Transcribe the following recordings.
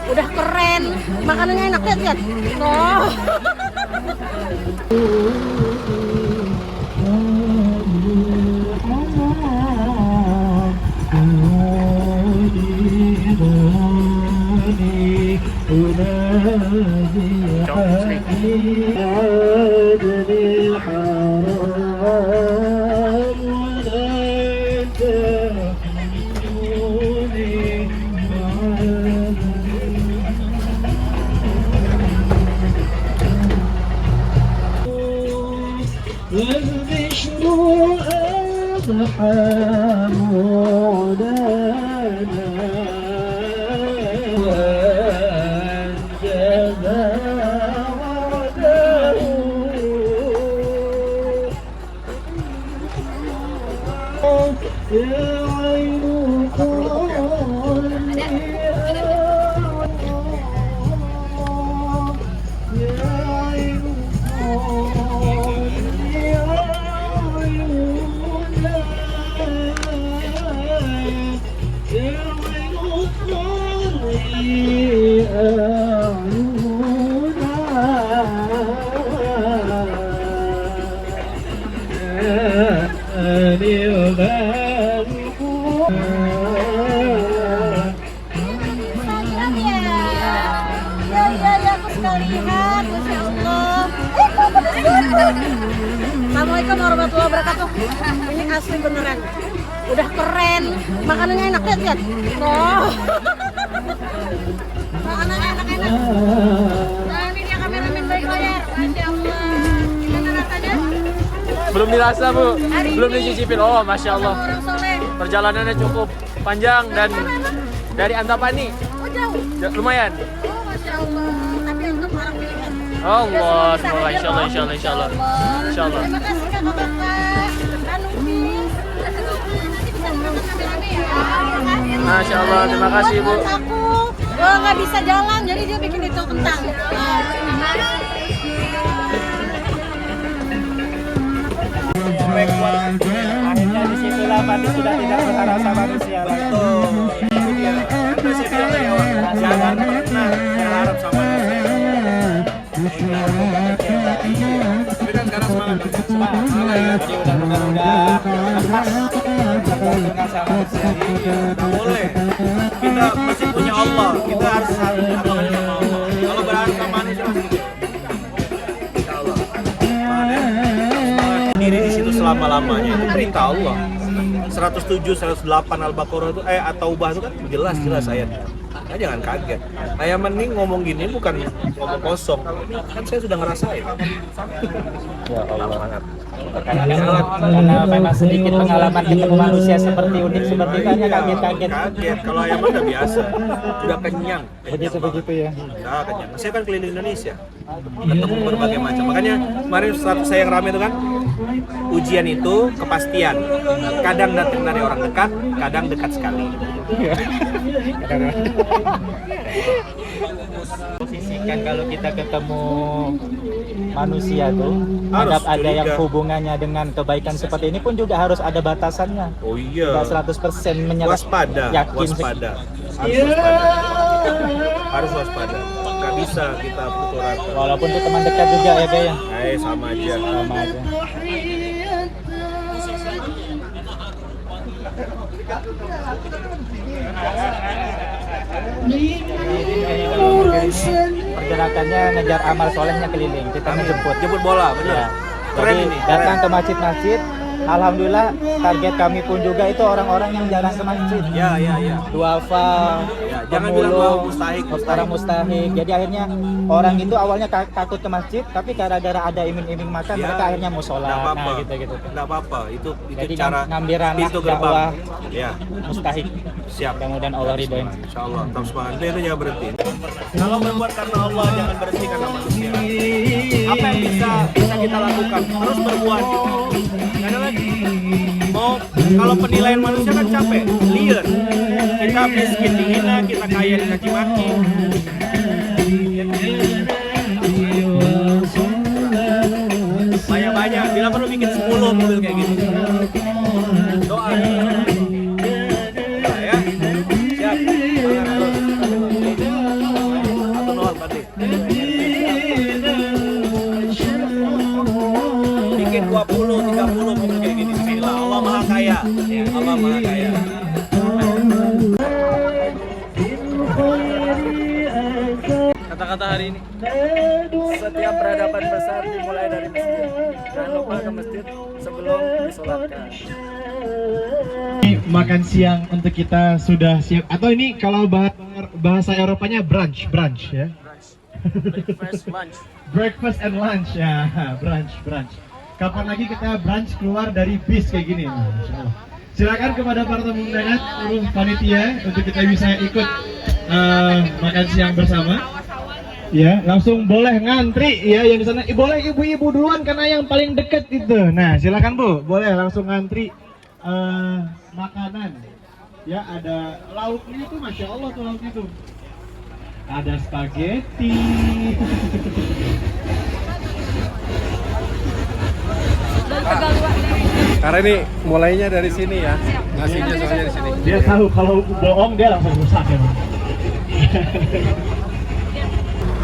Udah keren. Makanannya enak, lihat. Oh. والبشر أضحى مولانا وأنجب ورده يا عين قلبي يا عين Assalamualaikum warahmatullahi wabarakatuh. Ini asli beneran. Udah keren. Makanannya enak, lihat. Oh. Makanannya enak-enak. Nah, ini dia kameramen baik layar. Masya Allah. Gimana rasanya? Belum dirasa, Bu. Belum dicicipin. Oh, Masya Allah. Orang soleh. Perjalanannya cukup panjang dan dari Antapani. Oh, jauh. Lumayan. Oh, Masya Allah. Tapi untuk orang pilihan. Allah, semoga insya Allah. Insya Allah. Terima kasih kakak-kakak. Anubis. Masya Allah, terima kasih, Bu. Aku nggak bisa jalan, jadi dia bikin itu kentang. Akhirnya disitulah Padi sudah tidak berharap sama manusia lagi. Itu dia. Kan saya bilang dari awal, jangan pernah berharap sama manusia. Tapi kan sekarang semangat. Semangat ya. Jadi udah lepas dengan sama manusia. Boleh. Kita masih punya Allah. Kita harus apa sama Allah. Kalau berharap sama manusia masih insya Allah. Diri di situ selama-lamanya itu perintah Allah. 107, 108 Al-Baqarah itu At-Taubah itu kan jelas ayatnya. Nah, jangan kaget. Ayaman nih ngomong gini bukan ngomong kosong. Kan saya sudah ngerasain. Ya Allah. Karena memang sedikit pengalaman ketemu manusia seperti unik seperti itu hanya kaget-kaget. Kaget. Kalau ayaman udah biasa. Udah kenyang. Begitu ya. Udah kenyang. Saya kan keliling Indonesia. Ketemu berbagai macam. Makanya kemarin saat saya yang rame itu kan ujian itu kepastian. Kadang datang dari orang dekat, kadang dekat sekali. Posisikan kalau kita ketemu manusia tuh Harus ada curiga. yang hubungannya dengan kebaikan seperti ini pun juga harus ada batasannya. Oh iya. Tidak 100% menyerah. Waspada. Yakin. Waspada. Harus waspada. Harus waspada. Gak bisa kita pukul rata. Walaupun itu teman dekat juga ya Be ya. Sama aja. Sama aja. Pergerakannya ngejar amal solehnya keliling, kita ngejemput. Jemput bola, bener. Ya. Keren Jadi ini. datang Keren. ke masjid-masjid. Alhamdulillah target kami pun juga itu orang-orang yang jarang ke masjid. Ya. Duafa, Ya, jangan bilang bahwa mustahik. orang mustahik. Jadi akhirnya orang itu awalnya takut ke masjid, tapi gara-gara ada iming-iming makan Ya, mereka akhirnya mau sholat. Nggak apa-apa. Nah gitu. Nggak apa-apa. Itu Jadi cara ngambil ranah pintu gerbang. dakwah Ya, mustahik. siap. Kemudian Allah ridhoin. Insya Allah, tetap semangat. Itu jangan berhenti. Kalau berbuat karena Allah, jangan berhenti karena manusia. Apa yang bisa kita lakukan? Terus berbuat. Nggak ada lagi. Mau kalau penilaian manusia kan capek, liar. Kita miskin dihina, kita kaya dicaci maki. Banyak-banyak, bila perlu bikin 10 mobil kayak gitu. Doa. Ya. Siap. Maha Kaya. Kata-kata hari ini. Setiap peradaban besar dimulai dari masjid. Jangan lupa ke masjid sebelum disolatkan. Makan siang untuk kita sudah siap. Atau ini kalau bahasa Eropanya brunch ya. Breakfast, lunch. Breakfast and lunch ya, brunch. Kapan lagi kita brunch keluar dari bis kayak gini? Nah, Masya Allah. Silakan kepada para tamu undangan, seluruh panitia untuk kita bisa ikut makan siang bersama. Ya, langsung boleh ngantri ya yang di sana. Boleh ibu-ibu duluan karena yang paling dekat itu. Nah, silakan Bu, boleh langsung ngantri makanan. Ya, ada lauknya tuh, Masya Allah tuh lauknya tuh. Ada spaghetti. Karena ini mulainya dari sini ya. Nasinya soalnya di sini. Dia tahu kalau bohong dia langsung rusak ya.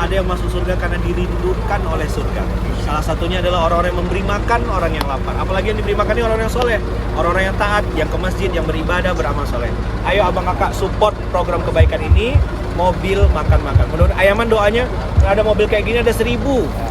Ada yang masuk surga karena dirindukan oleh surga. Salah satunya adalah orang-orang yang memberi makan orang yang lapar. Apalagi yang diberi makan ini orang-orang yang soleh, orang-orang yang taat, yang ke masjid, yang beribadah, beramal soleh. Ayo abang kakak support program kebaikan ini. Mobil makan-makan. Menurut Ayaman doanya ada mobil kayak gini ada 1000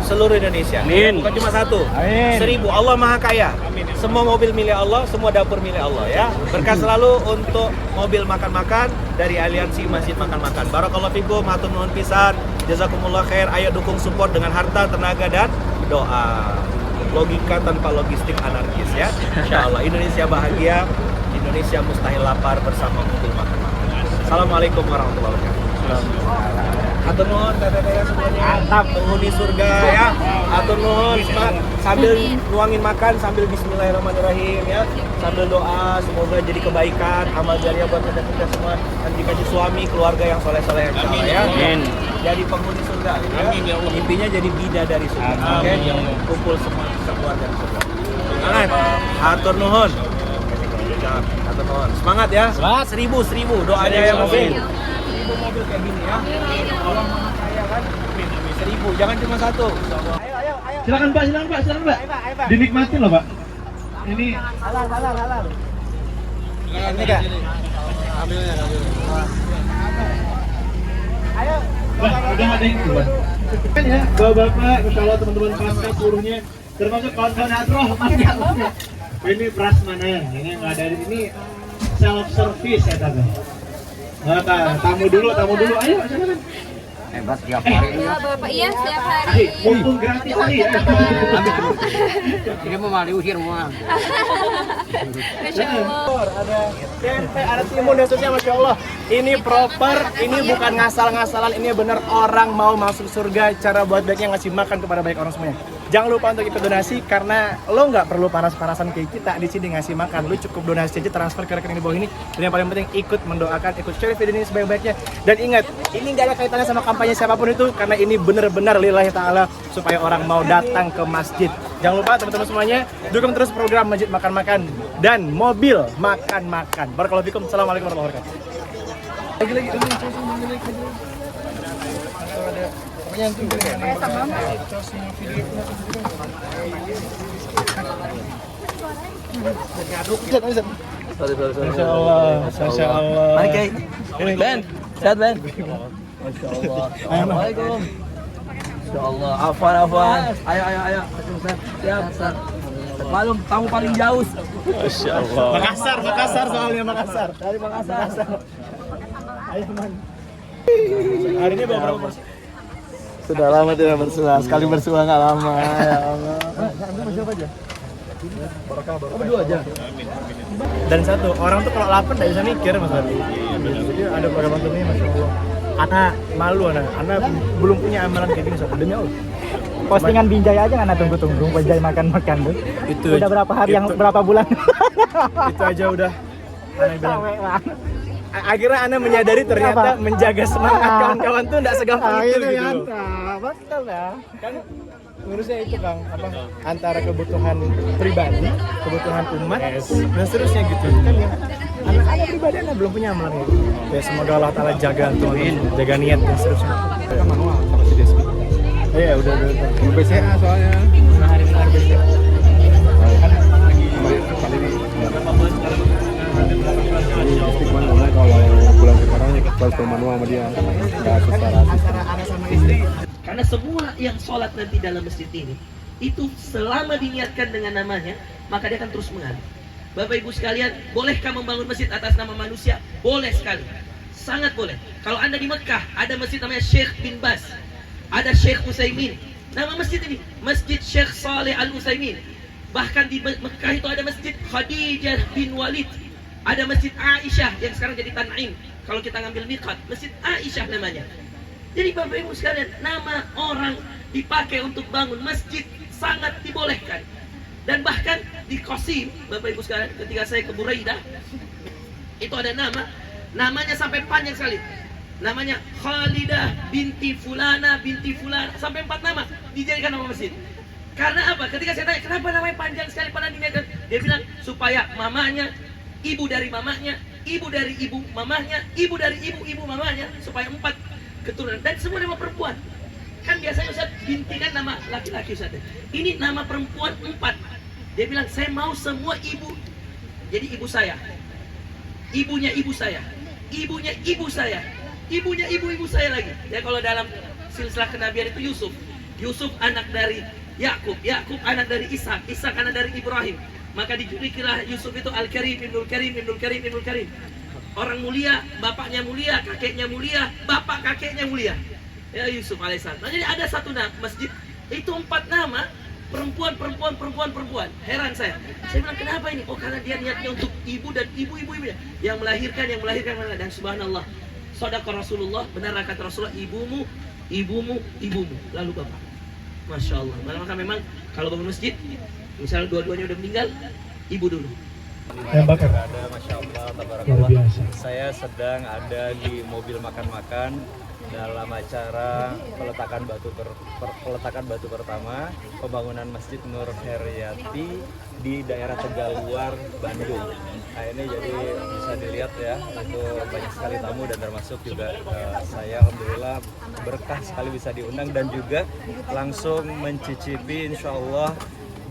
seluruh Indonesia. Amin. Bukan cuma satu. Amin. 1000. Allah Maha Kaya. Semua mobil milik Allah, semua dapur milik Allah ya. Berkah selalu untuk mobil makan-makan dari Aliansi Masjid Makan-Makan. Barakallahu fikum, hatur nuhun pisan. Jazakumullah khair. Ayo dukung support dengan harta, tenaga dan doa. Logika tanpa logistik anarkis ya. Insyaallah Indonesia bahagia, Indonesia mustahil lapar bersama mobil makan-makan. Assalamualaikum warahmatullahi wabarakatuh. Atur nuhun teteh-teteh semuanya. Mantap penghuni surga ya. Atur nuhun sambil nuangin makan sambil bismillahirrahmanirrahim ya. Sambil doa semoga jadi kebaikan, amal jariah buat kita semua dan dikasih suami, keluarga yang soleh-soleh insyaallah ya. Amin. Jadi penghuni surga ya. Amin ya Allah. Intinya jadi bidadari surga. Oke. Kumpul semua keluarga surga. Semangat. Atur nuhun. Atur nuhun. Semangat ya. Semangat 1000 doanya yang mobil. 1000 mobil kayak gini ya. Allah Maha Kaya kan. 1000 jangan cuma satu. Ayo. Silakan Pak. Dinikmatin loh Pak. Ini Halal. Ini Kak. Ambilnya. Ayo. Wah, udah ada yang keluar. Kan ya, Bapak-bapak, Masya Allah teman-teman pasca seluruhnya, termasuk kawan-kawan Adroh, ini prasmanan, ini yang ada di sini self service ya tadi. Nah, tamu dulu, ayo silakan. Hebat tiap hari. Ya Bapak, iya setiap hari. Mumpung gratis nih ya. Ini mau mali usir semua. Masya Allah. Ada tempe, ada timun dan seterusnya, Masya Allah. Ini proper, ini bukan ngasal-ngasalan, ini bener orang mau masuk surga. Cara buat baiknya ngasih makan kepada baik orang semuanya. Jangan lupa untuk ikut donasi karena lo nggak perlu panas-panasan kayak kita di sini ngasih makan. Lo cukup donasi aja, transfer ke rekening di bawah ini. Dan yang paling penting ikut mendoakan, ikut share video ini sebaik-baiknya. Dan ingat, ini nggak ada kaitannya sama kampanye siapapun itu karena ini bener-bener lillahi ta'ala supaya orang mau datang ke masjid. Jangan lupa teman-teman semuanya dukung terus program Masjid Makan-Makan dan mobil makan-makan. Barakallahu fikum. Assalamualaikum warahmatullahi wabarakatuh. Masya Allah. Oke. Ben, sehat Ben. Masya Allah. Assalamualaikum. Masya Allah. Afwan. Ayo. Siap. Malum, tamu paling jauh. Masya Allah. Makassar soalnya Makassar. Dari Makassar. Ayo teman. Hari ini berapa porsi? Sudah lama tidak bersua, sekali bersua nggak lama. Ya Allah. Berdua aja. Dan satu, orang tuh kalau lapar nggak bisa mikir Mas Adi. Jadi ada program untuk ini, Masya Allah. Ana malu, Ana belum punya amalan kayak gini, Sob. Demi Allah. Postingan Binjai aja nggak tunggu Binjai makan tuh. Itu Udah berapa hari yang berapa bulan? Itu aja udah. Ana bilang. Akhirnya Ana menyadari ternyata menjaga semangat kawan-kawan tuh nggak segampang itu gitu loh. Betul ya. Kan ngurusnya itu Kang, antara kebutuhan pribadi, kebutuhan umat, dan seterusnya gitu. Kan ya, anak-anak pribadi Ana belum punya amalan gitu. Ya semoga Allah Ta'ala jaga tuh, jaga niat dan seterusnya. Kita manual sama si Despi. Iya udah. BCA soalnya. Nah hari ini BCA. Kan lagi berapa bulan sekarang? kalau yang pulang sekarang ya kita manual sama dia, nggak secara sistem. Karena semua yang sholat nanti dalam masjid ini, itu selama diniatkan dengan namanya, maka dia akan terus mengalir. Bapak Ibu sekalian, bolehkah membangun masjid atas nama manusia? Boleh sekali, sangat boleh. Kalau Anda di Mekah, ada masjid namanya Syekh bin Bas, ada Syekh Utsaimin. Nama masjid ini, Masjid Syekh Saleh Al-Utsaimin. Bahkan di Mekah itu ada Masjid Khadijah bin Walid, ada Masjid Aisyah yang sekarang jadi Tan'im. Kalau kita ngambil miqat, Masjid Aisyah namanya. Jadi Bapak Ibu sekalian, nama orang dipakai untuk bangun masjid sangat dibolehkan. Dan bahkan di Qasim, Bapak Ibu sekalian, ketika saya ke Buraidah, itu ada namanya sampai panjang sekali. Namanya Khalidah binti Fulana, sampai 4 nama dijadikan nama masjid. Karena apa? Ketika saya tanya, kenapa namanya panjang sekali pada diniatkan? Dia bilang, supaya mamanya, ibu dari mamanya, ibu dari ibu mamanya, ibu dari ibu mamanya, supaya 4 keturunan. Dan semua nama perempuan. Kan biasanya Ustaz, binti kan nama laki-laki Ustaz. Ini nama perempuan 4. Dia bilang, saya mau semua ibu. Jadi ibu saya, ibunya ibu saya, ibunya ibu saya, ibunya ibu-ibu saya lagi. Ya kalau dalam silsilah kenabian itu Yusuf anak dari Yakub anak dari Ishak anak dari Ibrahim. Maka dijulukilah Yusuf itu Al-Karim, Ibnul Karim. Orang mulia, bapaknya mulia, kakeknya mulia, bapak kakeknya mulia. Ya Yusuf alaihissalam. Nah, jadi ada satu masjid itu 4 nama perempuan. Heran saya bilang kenapa ini? Oh karena dia niatnya untuk ibu dan ibu-ibunya yang melahirkan. Dan subhanallah, shadaqa Rasulullah, benar kata Rasulullah, ibumu, lalu bapak. Masya Allah. Maka memang kalau bangun masjid, misalnya dua-duanya udah meninggal, ibu dulu. Yang bakar. Ada, Masya Allah, tabarakallah. Saya sedang ada di mobil makan-makan dalam acara peletakan batu pertama pembangunan Masjid Nur Heryati di daerah Tegaluar, Bandung. Nah ini jadi bisa dilihat ya, itu banyak sekali tamu dan termasuk juga saya alhamdulillah berkah sekali bisa diundang dan juga langsung mencicipi insya Allah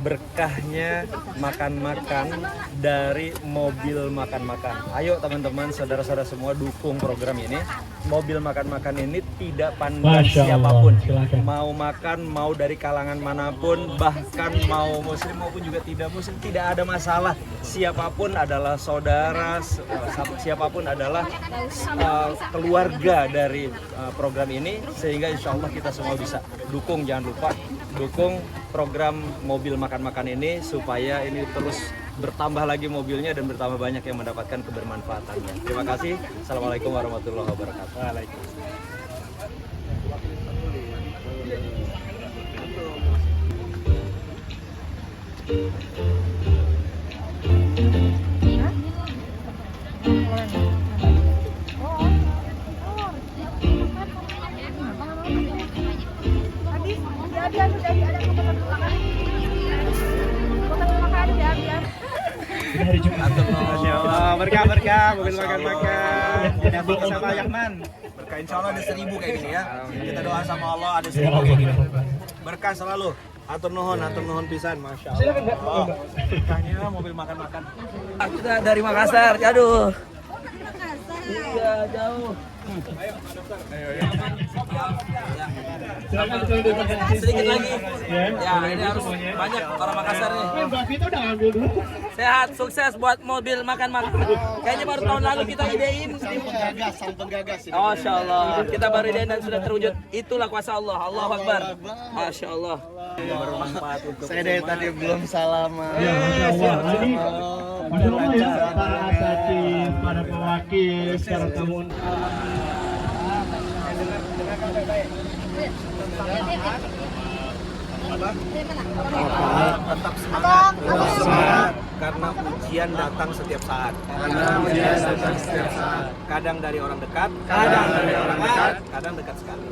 berkahnya makan-makan dari mobil makan-makan. Ayo teman-teman, saudara-saudara semua dukung program ini. Mobil makan-makan ini tidak pandang siapapun. Mau makan, mau dari kalangan manapun, bahkan mau muslim maupun juga tidak muslim, tidak ada masalah. Siapapun adalah saudara, siapapun adalah keluarga dari program ini, sehingga insya Allah kita semua bisa dukung. Jangan lupa dukung program mobil makan-makan ini supaya ini terus bertambah lagi mobilnya dan bertambah banyak yang mendapatkan kebermanfaatannya. Terima kasih. Assalamualaikum warahmatullahi wabarakatuh. Waalaikumsalam. Berkah mobil makan-makan. Dapat sama Yahman. Berkah insya Allah ada 1000 kayak gini ya. Kita doa sama Allah ada 1000 kayak gini. Berkah selalu. Atur nuhun pisan, masya Allah. Berkahnya mobil makan-makan. Kita dari Makassar, aduh. Iya jauh. Sedikit lagi. Ya ini harus banyak orang Makassar nih. Mbak Vita udah ngambil dulu. Sehat, sukses buat mobil makan-makan. Kayaknya baru tahun lalu kita idein. Sang penggagas ini. Oh, Masya Allah, kita baru idein dan sudah terwujud. Itulah kuasa Allah. Allahu Akbar. Masya Allah. Bermanfaat untuk saya dari tadi belum salaman. Ya, Masya Allah. Ini Masya Allah ya, para asatid, para pewakil, secara tamu. Tetap semangat karena ujian datang setiap saat. Kadang dari orang dekat, kadang dekat sekali.